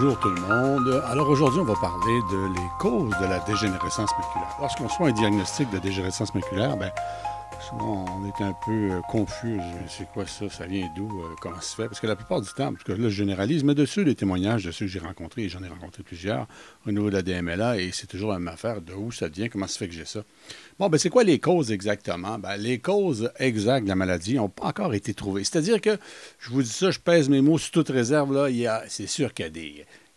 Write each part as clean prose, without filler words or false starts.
Bonjour tout le monde. Alors aujourd'hui, on va parler les causes de la dégénérescence maculaire. Lorsqu'on reçoit un diagnostic de dégénérescence maculaire, souvent on est un peu confus. C'est quoi ça? Ça vient d'où? Comment ça se fait? Parce que la plupart du temps, parce que là je généralise, mais dessus les témoignages de ceux que j'ai rencontrés, et j'en ai rencontré plusieurs au niveau de la DMLA, et c'est toujours la même affaire. De où ça vient? Comment ça se fait que j'ai ça? Bon, c'est quoi les causes exactement? Les causes exactes de la maladie n'ont pas encore été trouvées. C'est-à-dire que, je vous dis ça, je pèse mes mots sous toute réserve, là, c'est sûr qu'il y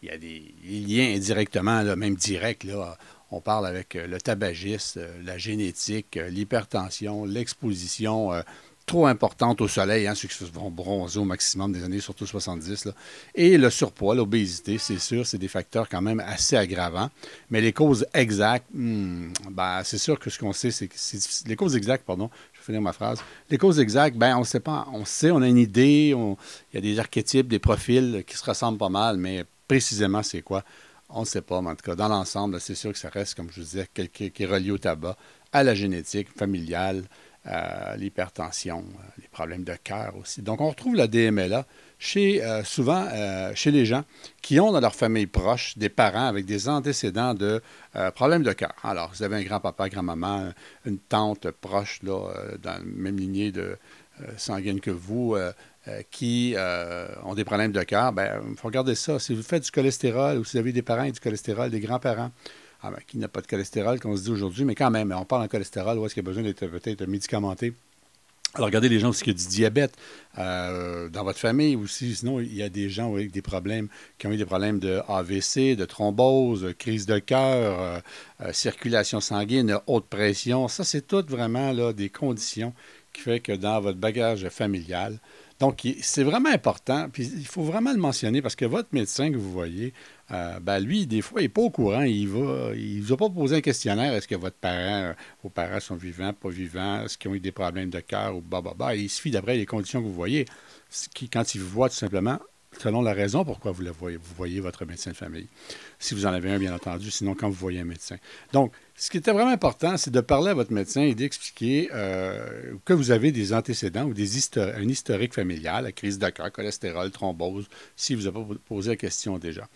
a des liens indirectement, là, même directs, là. On parle avec le tabagisme, la génétique, l'hypertension, l'exposition trop importante au soleil, ceux qui vont bronzer au maximum des années, surtout 70, là. Et le surpoids, l'obésité, c'est sûr, c'est des facteurs quand même assez aggravants. Mais les causes exactes, c'est sûr que ce qu'on sait, c'est que les causes exactes, pardon, je vais finir ma phrase. Les causes exactes, on ne sait pas. On sait, on a une idée, il y a des archétypes, des profils qui se ressemblent pas mal, mais précisément c'est quoi? On ne sait pas, mais en tout cas, dans l'ensemble, c'est sûr que ça reste, comme je vous disais, qui est relié au tabac, à la génétique familiale, à l'hypertension, les problèmes de cœur aussi. Donc, on retrouve la DMLA souvent chez les gens qui ont dans leur famille proche des parents avec des antécédents de problèmes de cœur. Alors, vous avez un grand-papa, grand-maman, une tante proche, là, dans la même lignée sanguine que vous, qui ont des problèmes de cœur, il faut regarder ça. Si vous faites du cholestérol ou si vous avez des parents avec du cholestérol, des grands-parents qui n'ont pas de cholestérol, qu'on se dit aujourd'hui, mais quand même, on parle en cholestérol, où est-ce qu'il y a besoin d'être peut-être médicamenté. Alors, regardez les gens aussi qui ont du diabète dans votre famille aussi. Sinon, il y a des gens avec des problèmes, qui ont eu des problèmes de AVC, de thrombose, crise de cœur, circulation sanguine, haute pression. Ça, c'est toutes vraiment là, des conditions qui font que dans votre bagage familial, donc, c'est vraiment important, puis il faut vraiment le mentionner parce que votre médecin que vous voyez, lui, des fois, il n'est pas au courant, il ne vous a pas posé un questionnaire, est-ce que vos parents sont vivants, pas vivants, est-ce qu'ils ont eu des problèmes de cœur ou il suffit d'après les conditions que vous voyez, quand il vous voit tout simplement, selon la raison pourquoi vous voyez votre médecin de famille. Si vous en avez un, bien entendu, sinon quand vous voyez un médecin. Donc, ce qui était vraiment important, c'est de parler à votre médecin et d'expliquer que vous avez des antécédents ou un historique familial, la crise de cœur, cholestérol, thrombose, si vous n'avez pas posé la question déjà.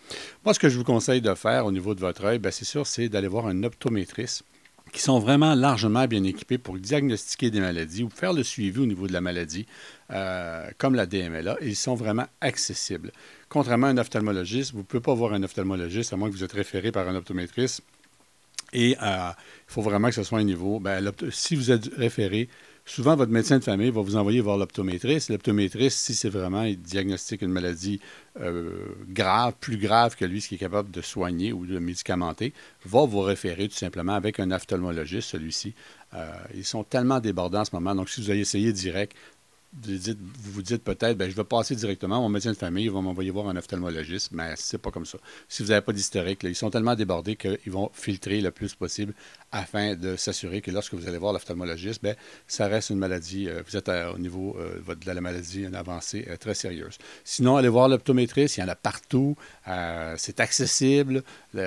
Moi, ce que je vous conseille de faire au niveau de votre œil, c'est sûr, c'est d'aller voir un optométriste qui sont vraiment largement bien équipés pour diagnostiquer des maladies ou faire le suivi au niveau de la maladie, comme la DMLA, et ils sont vraiment accessibles. Contrairement à un ophtalmologiste, vous ne pouvez pas voir un ophtalmologiste à moins que vous êtes référé par un optométriste. Et il faut vraiment que ce soit un niveau. Si vous êtes référé, souvent votre médecin de famille va vous envoyer voir l'optométriste. L'optométriste, si c'est vraiment, il diagnostique une maladie grave, plus grave que lui, ce qui est capable de soigner ou de médicamenter, va vous référer tout simplement avec un ophtalmologiste, celui-ci. Ils sont tellement débordants en ce moment. Donc, si vous allez essayer direct, vous vous dites peut-être, je vais passer directement, mon médecin de famille va m'envoyer voir un ophtalmologiste, mais c'est pas comme ça. Si vous n'avez pas d'historique, ils sont tellement débordés qu'ils vont filtrer le plus possible afin de s'assurer que lorsque vous allez voir l'ophtalmologiste, ça reste une maladie, vous êtes au niveau de la maladie, une avancée très sérieuse. Sinon, allez voir l'optométriste, il y en a partout, c'est accessible,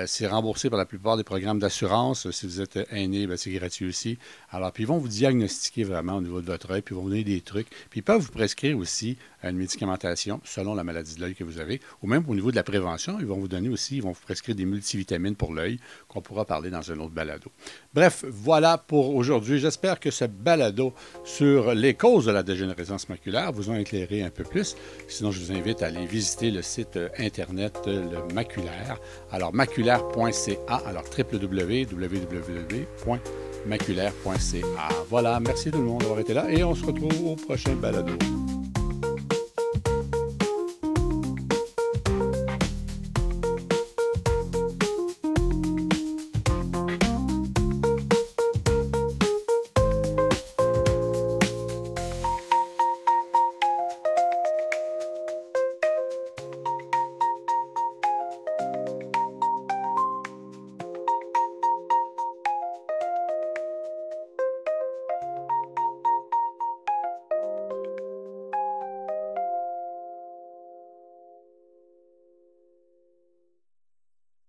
c'est remboursé par la plupart des programmes d'assurance. Si vous êtes aîné, c'est gratuit aussi. Alors, puis ils vont vous diagnostiquer vraiment au niveau de votre œil, puis ils vont vous donner des trucs. Puis ils peuvent vous prescrire aussi une médicamentation selon la maladie de l'œil que vous avez, ou même au niveau de la prévention, ils vont vous prescrire des multivitamines pour l'œil, qu'on pourra parler dans un autre balado. Bref, voilà pour aujourd'hui. J'espère que ce balado sur les causes de la dégénérescence maculaire vous ont éclairé un peu plus. Sinon, je vous invite à aller visiter le site Internet, le Maculaire. Alors, maculaire.ca, alors www.maculaire.ca. Voilà, merci tout le monde d'avoir été là et on se retrouve au prochain balado.